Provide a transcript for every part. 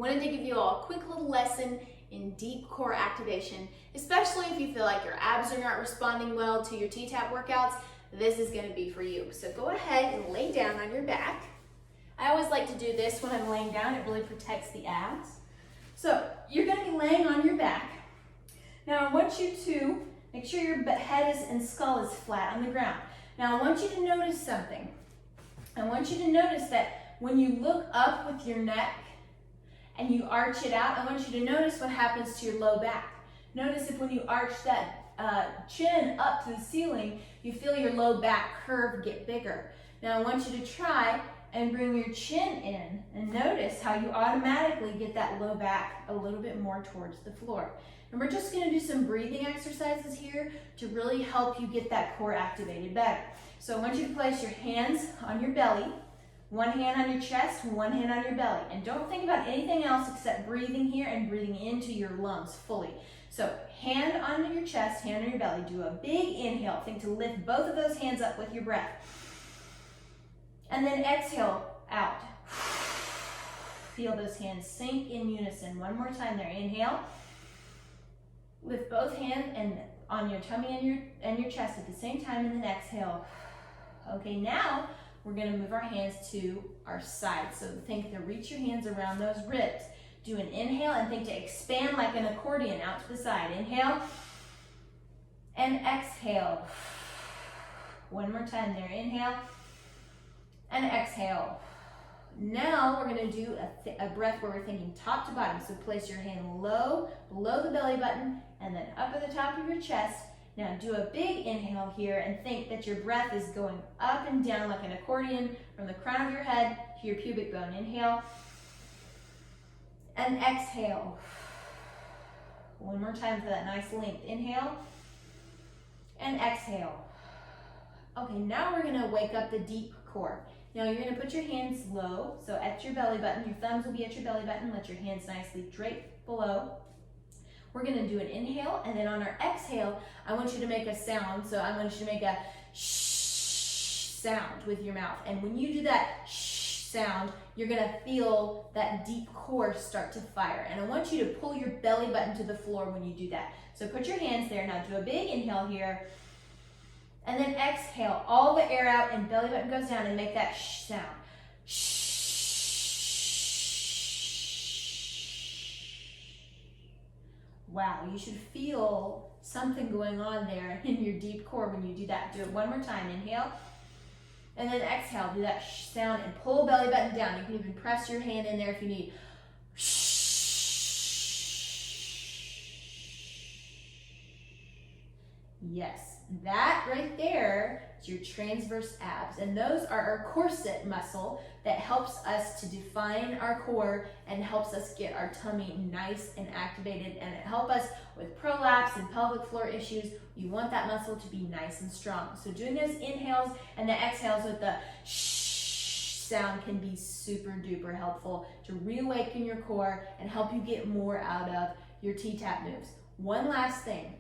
wanted to give you all a quick little lesson in deep core activation, especially if you feel like your abs are not responding well to your T-TAP workouts. This is going to be for you. So go ahead and lay down on your back. I always like to do this when I'm laying down. It really protects the abs. So you're going to be laying on your back. Now I want you to make sure your head and skull is flat on the ground. Now I want you to notice something. I want you to notice that when you look up with your neck and you arch it out, I want you to notice what happens to your low back. Notice if when you arch that chin up to the ceiling, you feel your low back curve get bigger. Now I want you to try and bring your chin in and notice how you automatically get that low back a little bit more towards the floor. And we're just gonna do some breathing exercises here to really help you get that core activated better. So I want you to place your hands on your belly, one hand on your chest, one hand on your belly. And don't think about anything else except breathing here and breathing into your lungs fully. So hand on your chest, hand on your belly. Do a big inhale. Think to lift both of those hands up with your breath. And then exhale out. Feel those hands sink in unison. One more time there. Inhale. Lift both hands and on your tummy and your chest at the same time, and then exhale. Okay, now we're going to move our hands to our sides. So think to reach your hands around those ribs. Do an inhale and think to expand like an accordion out to the side. Inhale and exhale. One more time there. Inhale and exhale. Now we're going to do a breath where we're thinking top to bottom. So place your hand low, below the belly button, and then up at the top of your chest. Now do a big inhale here and think that your breath is going up and down like an accordion from the crown of your head to your pubic bone. Inhale and exhale. One more time for that nice length. Inhale and exhale. Okay, now we're going to wake up the deep core. Now you're going to put your hands low, so at your belly button. Your thumbs will be at your belly button. Let your hands nicely drape below. We're going to do an inhale, and then on our exhale, I want you to make a sound. So I want you to make a shh sound with your mouth. And when you do that shh sound, you're going to feel that deep core start to fire. And I want you to pull your belly button to the floor when you do that. So put your hands there. Now do a big inhale here. And then exhale, all the air out and belly button goes down, and make that shh sound. Shh. Wow, you should feel something going on there in your deep core when you do that. Do it one more time. Inhale. And then exhale, do that shh sound and pull belly button down. You can even press your hand in there if you need. Shh. Yes, that right there is your transverse abs, and those are our corset muscle that helps us to define our core and helps us get our tummy nice and activated, and it helps us with prolapse and pelvic floor issues. You want that muscle to be nice and strong. So doing those inhales and the exhales with the shh sound can be super duper helpful to reawaken your core and help you get more out of your T-TAP moves. One last thing.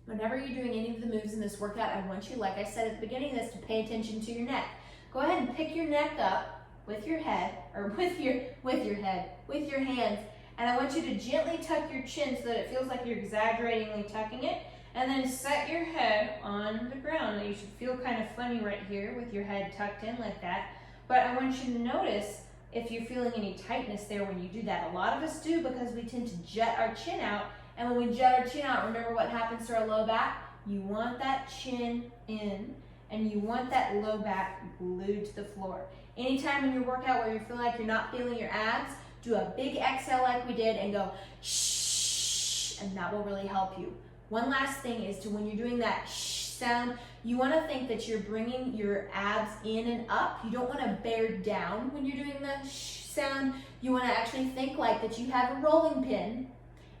Whenever you're doing any of the moves in this workout, I want you, like I said at the beginning of this, to pay attention to your neck. Go ahead and pick your neck up with your head, or with your hands, and I want you to gently tuck your chin so that it feels like you're exaggeratingly tucking it, and then set your head on the ground. Now you should feel kind of funny right here with your head tucked in like that, but I want you to notice if you're feeling any tightness there when you do that. A lot of us do because we tend to jet our chin out. And when we jet our chin out, remember what happens to our low back? You want that chin in, and you want that low back glued to the floor. Anytime in your workout where you feel like you're not feeling your abs, do a big exhale like we did and go shh, and that will really help you. One last thing is to when you're doing that shh sound, you want to think that you're bringing your abs in and up. You don't want to bear down when you're doing the shh sound. You want to actually think like that you have a rolling pin,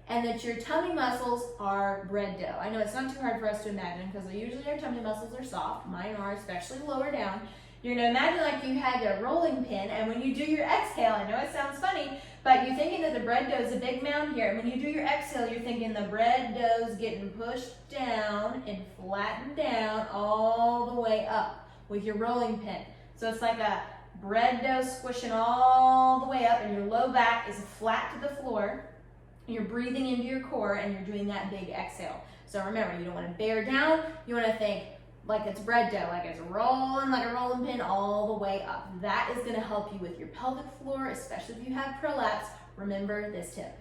and that your tummy muscles are bread dough. I know it's not too hard for us to imagine because usually our tummy muscles are soft. Mine are, especially lower down. You're gonna imagine like you had a rolling pin, and when you do your exhale, I know it sounds funny, but you're thinking that the bread dough is a big mound here. And when you do your exhale, you're thinking the bread dough's getting pushed down and flattened down all the way up with your rolling pin. So it's like a bread dough squishing all the way up, and your low back is flat to the floor. You're breathing into your core, and you're doing that big exhale. So remember, you don't want to bear down. You want to think like it's bread dough, like it's rolling like a rolling pin all the way up. That is going to help you with your pelvic floor, especially if you have prolapse. Remember this tip.